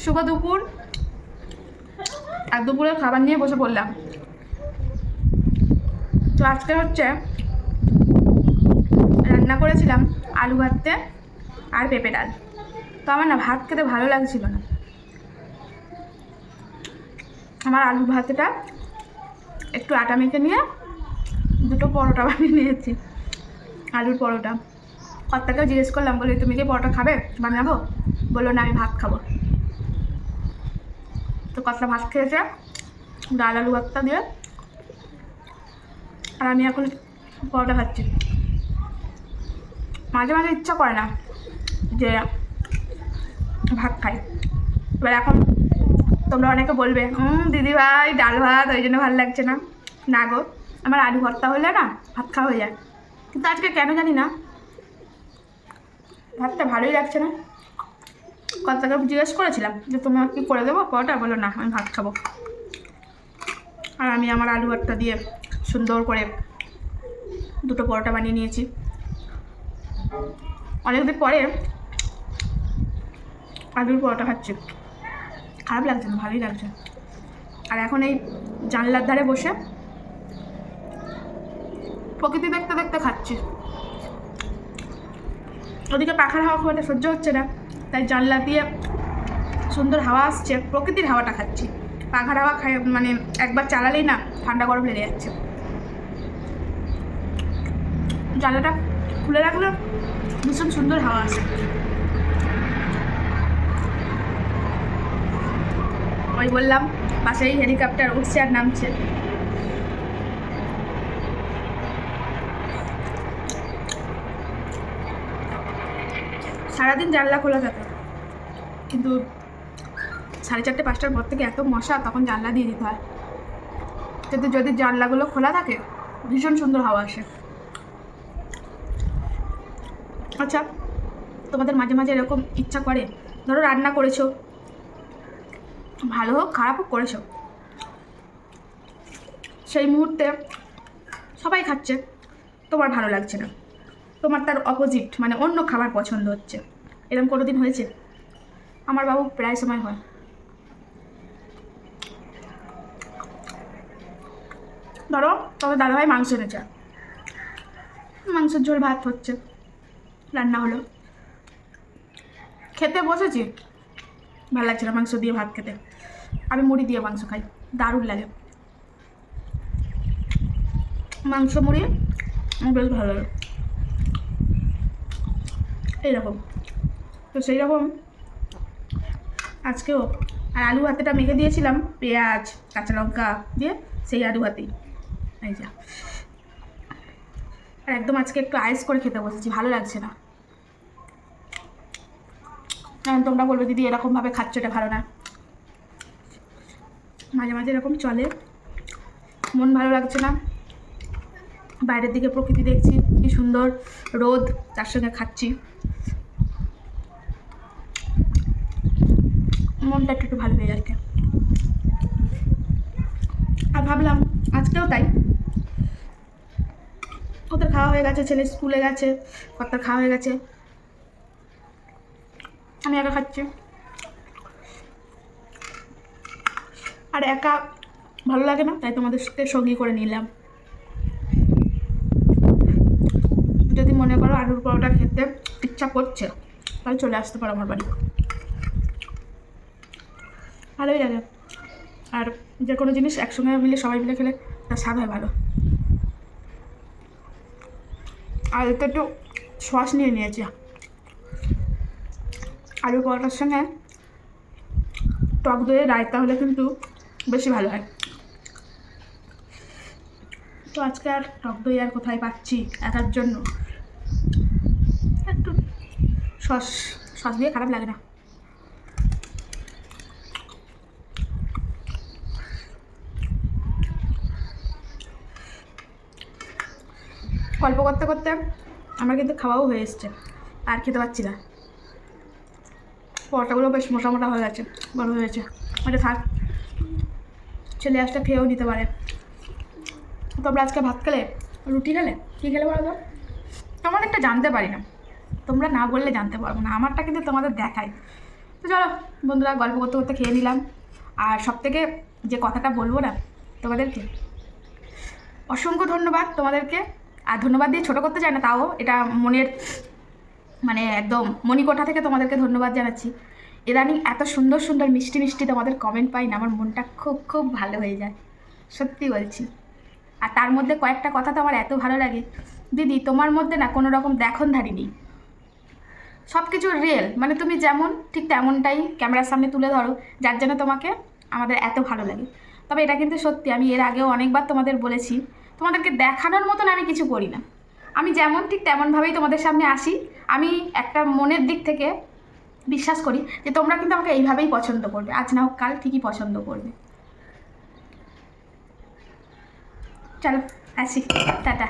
শুভ দুপুর। আর দুপুরের খাবার নিয়ে বসে পড়লাম। তো আজকে হচ্ছে রান্না করেছিলাম আলু ভাতে আর পেঁপে ডাল। তো আমার না ভাত খেতে ভালো লাগছিল না। আমার আলু ভাতটা একটু আটা মেখে নিয়ে দুটো পরোটা বানিয়ে নিয়েছি, আলুর পরোটা। কর্তাকেও জিজ্ঞেস করলাম, বলে তুমি কি পরোটা খাবে, বানাবো? বললো না, আমি ভাত খাবো। তো কর্তা ভাত খেয়েছে ডাল আলু ভাতটা দিয়ে, আর আমি এখন পরোটা খাচ্ছি। মাঝে মাঝে ইচ্ছা করে না যে ভাত খাই। এবার এখন তোমরা অনেকে বলবে দিদি ভাই ডাল ভাত ওই জন্য ভালো লাগছে না। না গো, আমার আলু ভর্তা হলে না ভাত খাওয়া হয়ে যায়। কিন্তু আজকে কেন জানি না ভাতটা ভালোই লাগছে না। কর্তাকে জিজ্ঞেস করেছিলাম যে তোমার কি করে দেবো পরোটা, বলো না আমি ভাত খাবো। আর আমি আমার আলু ভর্তা দিয়ে সুন্দর করে দুটো পরোটা বানিয়ে নিয়েছি। অনেকদিন পরে আলুর পরোটা খাচ্ছি, খারাপ লাগছে না, ভালোই লাগছে। আর এখন এই জানলার ধারে বসে প্রকৃতি দেখতে দেখতে খাচ্ছি। ওদিকে পাখার হাওয়া খুব একটা সহ্য হচ্ছে না, তাই জানলা দিয়ে সুন্দর হাওয়া আসছে, প্রকৃতির হাওয়াটা খাচ্ছি। পাখার হাওয়া খাই মানে একবার চালালেই না ঠান্ডা গরম লেগে যাচ্ছে। জানলাটা খুলে রাখলে ভীষণ সুন্দর হাওয়া আসে। ওই বললাম পাশেই হেলিকপ্টার উঠছে আর নামছে। সারাদিন জানলা খোলা থাকে, কিন্তু 4:30 5টার পর থেকে এত মশা, তখন জানলা দিয়ে দিতে হয়। কিন্তু যদি জানলাগুলো খোলা থাকে ভীষণ সুন্দর হাওয়া আসে। আচ্ছা, তোমাদের মাঝে মাঝে এরকম ইচ্ছা করে, ধরো রান্না করেছো, ভালো হোক খারাপ হোক করেছো, সেই মুহূর্তে সবাই খাচ্ছে, তোমার ভালো লাগছে না, তোমার তার অপোজিট মানে অন্য খাবার পছন্দ হচ্ছে, এরকম কোনো দিন হয়েছে? আমার বাবু প্রায় সময় হয়। ধরো তবে দাদাভাই মাংস এনেছে, মাংসের ঝোল ভাত হচ্ছে, রান্না হলো, খেতে বসেছি, ভালো লাগছে না মাংস দিয়ে ভাত খেতে। আমি মুড়ি দিয়ে মাংস খাই, দারুণ লাগে। মাংস মুড়ি আমার বেশ ভালো লাগে এইরকম। তো সেই রকম আজকেও আর আলু ভাতেটা মেখে দিয়েছিলাম পেঁয়াজ কাঁচা লঙ্কা দিয়ে, সেই আলু ভাতেই এই যা। আর একদম আজকে একটু আইস করে খেতে বসেছি, ভালো লাগছে না। তোমরা বলবে দিদি এরকমভাবে খাচ্ছ, এটা ভালো না। মাঝে মাঝে এরকম চলে, মন ভালো লাগছে না, বাইরের দিকে প্রকৃতি দেখছি কি সুন্দর রোদ, তার সঙ্গে খাচ্ছি, মনটা একটু ভালো হয়ে যাচ্ছে। আর ভাবলাম আজকেও তাই, ওদের খাওয়া হয়ে গেছে, ছেলে স্কুলে গেছে, কর্তার খাওয়া হয়ে গেছে, আমি একা খাচ্ছি। আর একা ভালো লাগে না, তাই তোমাদের সাথে সঙ্গী করে নিলাম। যদি মনে করো আলুর পরোটা খেতে ইচ্ছা করছে, তাহলে চলে আসতে পারো আমার বাড়ি, ভালোই লাগে। আর যে কোনো জিনিস একসঙ্গে মিলে সবাই মিলে খেলে তার স্বাদ হয় ভালো। আর এতে একটু সস নিয়ে নিয়েছি, আলুর পরোটার সঙ্গে টক দইয়ের রায়তা হলে কিন্তু বেশি ভালো হয়। তো আজকে আর টক দই আর কোথায় পাচ্ছি একার জন্য, একটু সস সস দিয়ে খারাপ লাগে না। গল্প করতে করতে আমার কিন্তু খাওয়াও হয়ে এসছে, আর খেতে পারছি না। পরোটাগুলো বেশ মোটা মোটা হয়ে গেছে, বড় হয়েছে, ওটা থাক, ছেলে আসটা খেয়েও নিতে পারে। তোমরা আজকে ভাত খেলে, রুটি খেলে, কী খেলে বলো তো? তোমাদেরটা জানতে পারি না, তোমরা না বললে জানতে পারবো না, আমারটা কিন্তু তোমাদের দেখায় তো চলো বন্ধুরা, গল্প করতে করতে খেয়ে নিলাম। আর সব থেকে যে কথাটা বলবো না তোমাদেরকে, অসংখ্য ধন্যবাদ তোমাদেরকে। আর ধন্যবাদ দিয়ে ছোটো করতে চাই না, তাও এটা মনের মানে একদম মণিকোঠা থেকে তোমাদেরকে ধন্যবাদ জানাচ্ছি। ইদানিং এত সুন্দর সুন্দর মিষ্টি মিষ্টি তোমাদের কমেন্ট পাই না, আমার মনটা খুব খুব ভালো হয়ে যায়, সত্যি বলছি। আর তার মধ্যে কয়েকটা কথা তো আমার এত ভালো লাগে, দিদি তোমার মধ্যে না কোনো রকম দেখনধারী নেই, সব কিছু রিয়েল, মানে তুমি যেমন ঠিক তেমনটাই ক্যামেরার সামনে তুলে ধরো, যার জন্য তোমাকে আমাদের এত ভালো লাগে। তবে এটা কিন্তু সত্যি, আমি এর আগেও অনেকবার তোমাদের বলেছি, তোমাদেরকে দেখানোর মতন আমি কিছু করি না, আমি যেমন ঠিক তেমনভাবেই তোমাদের সামনে আসি। আমি একটা মনের দিক থেকে বিশ্বাস করি যে তোমরা কিন্তু আমাকে এইভাবেই পছন্দ করবে, আজ না হোক কাল ঠিকই পছন্দ করবে। চলো আসি, টাটা।